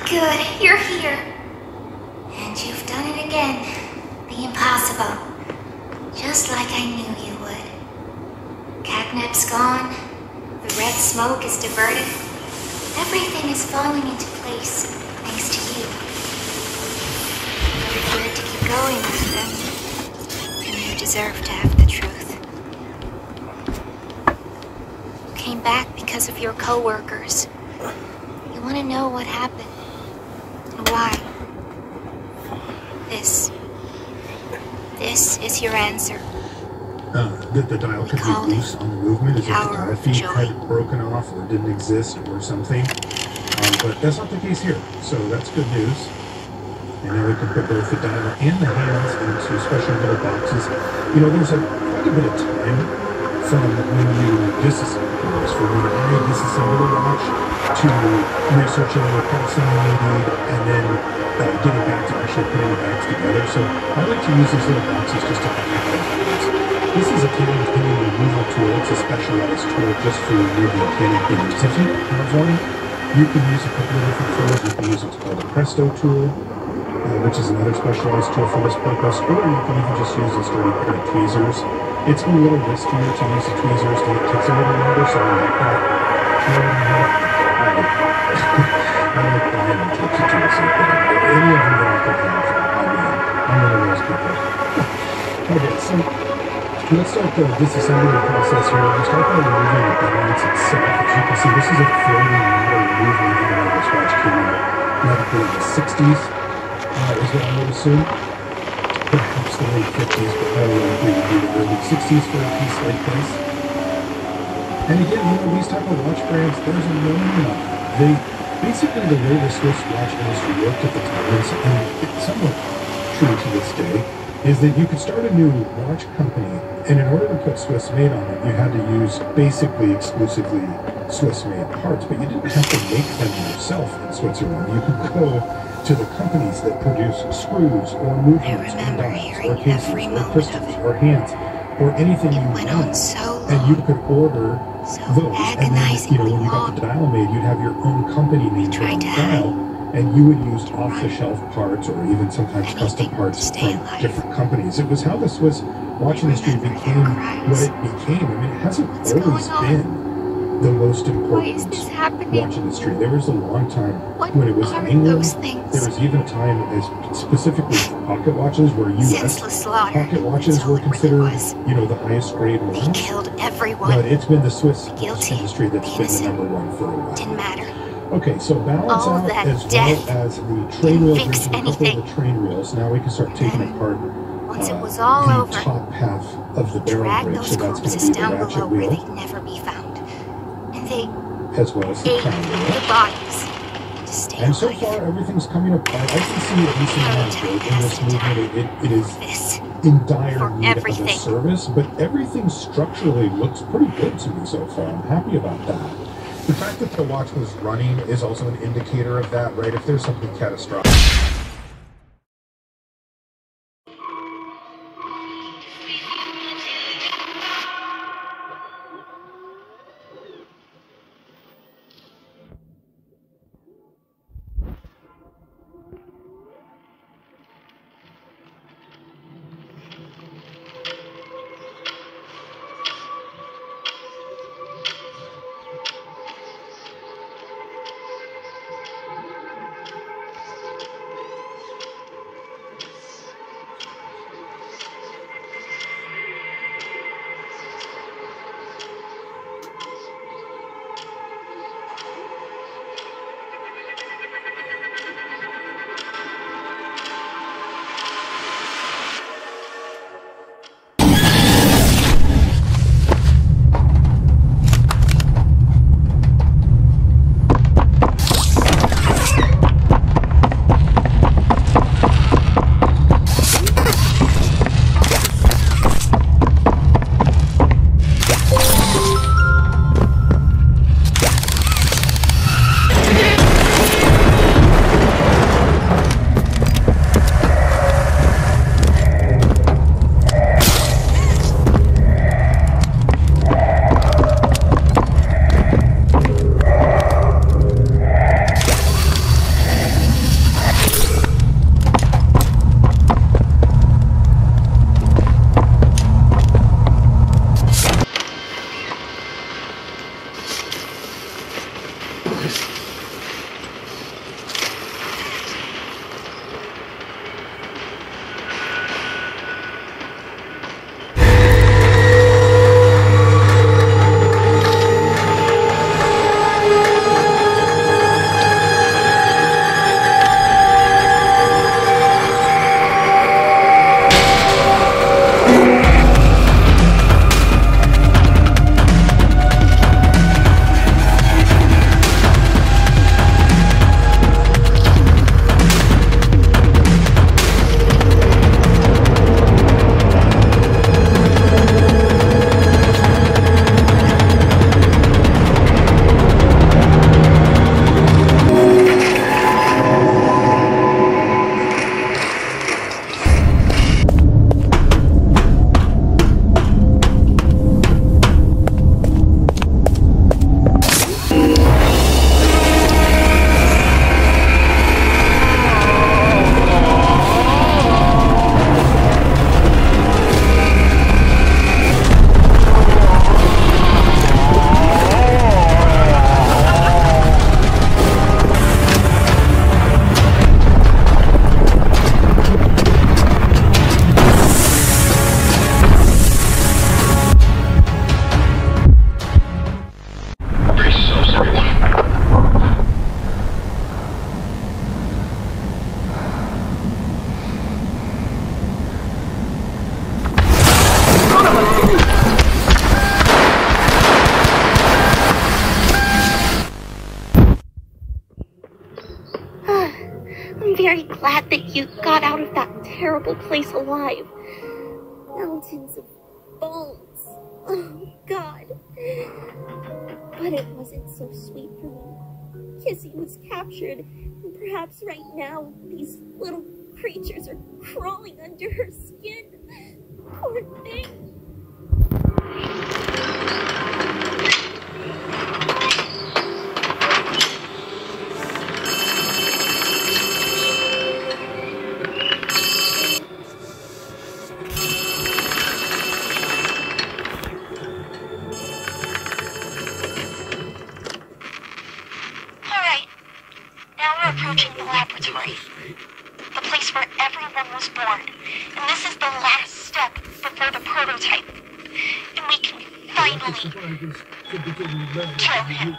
Good, you're here. And you've done it again. The impossible. Just like I knew you would. Catnap's gone. The red smoke is diverted. Everything is falling into place, thanks to you. But if we're to keep going with them, then you deserve to have the truth. You came back because of your co-workers. You want to know what happened. Why? This is your answer. The dial could be loose on the movement, as if the dial feed had broken off or didn't exist or something. But that's not the case here, so that's good news. And now we can put both the dial and the hands into special little boxes. You know, there's quite a bit of time from when you disassemble this, from when I disassemble the watch to researching the parts that I need, and then getting back to actually putting the bags together. So I like to use these little boxes just to pack those parts. This is a cannon pinning removal tool. It's a specialized tool just for removing cannon pins. If you have one, you can use a couple of different tools. You can use what's called a Presto tool, which is another specialized tool for this purpose, or you can even just use a sturdy pair of tweezers. It's a little riskier to use the tweezers, and it takes a little longer, so I like that. I like buying and tips and tools like that. Any of them that I can have, I'm one of those people. Okay, so let's start the disassembly process here. We'll start by removing the balance itself. As you can see, this is a fairly modern movement even though this watch came out likely in the 60s, is what I would assume. Perhaps the late 50s, but I would agree with you, the early 60s for a piece like this. And again, you know, these type of watch brands, there's a million of them. Basically, the way the Swiss watch industry worked at the time, and it's somewhat true to this day, is that you could start a new watch company, and in order to put Swiss made on it, you had to use basically exclusively Swiss made parts, but you didn't have to make them yourself in Switzerland. You could go to the companies that produce screws or movements or dials or cases or crystals or hands or anything you want, and you could order those, and then, you know, when you got the dial made, you'd have your own company name on the dial, and you would use off-the-shelf parts or even sometimes custom parts from different companies. It was how the Swiss watch industry became what it became. I mean, it hasn't always been the most important watch industry. There was a long time when it was in England. There was even a time, as specifically for pocket watches, where U.S. pocket watches were considered, you know, the highest grade ones. They killed everyone. But it's been the Swiss watch industry that's been the number one for a while. Didn't matter. Okay, so balance out as well as the train wheels. There's a couple of the train wheels. Now we can start taking apart once it was all over, the top half of the barrel bridge. So that's going to be the ratchet wheel. Where they'd never be found. And they as well as the crown wheel. Bodies to stay and so far, everything's coming apart. I can see a decent amount of growth in this movement. It is in dire need of a service, but everything structurally looks pretty good to me so far. I'm happy about that. The fact that the watch was running is also an indicator of that, right? If there's something catastrophic. I'm very glad that you got out of that terrible place alive. Mountains of bones. Oh, God. But it wasn't so sweet for me. Kissy was captured, and perhaps right now these little creatures are crawling under her skin. Poor thing. Approaching the laboratory, the place where everyone was born, and this is the last step before the prototype, and we can finally kill him.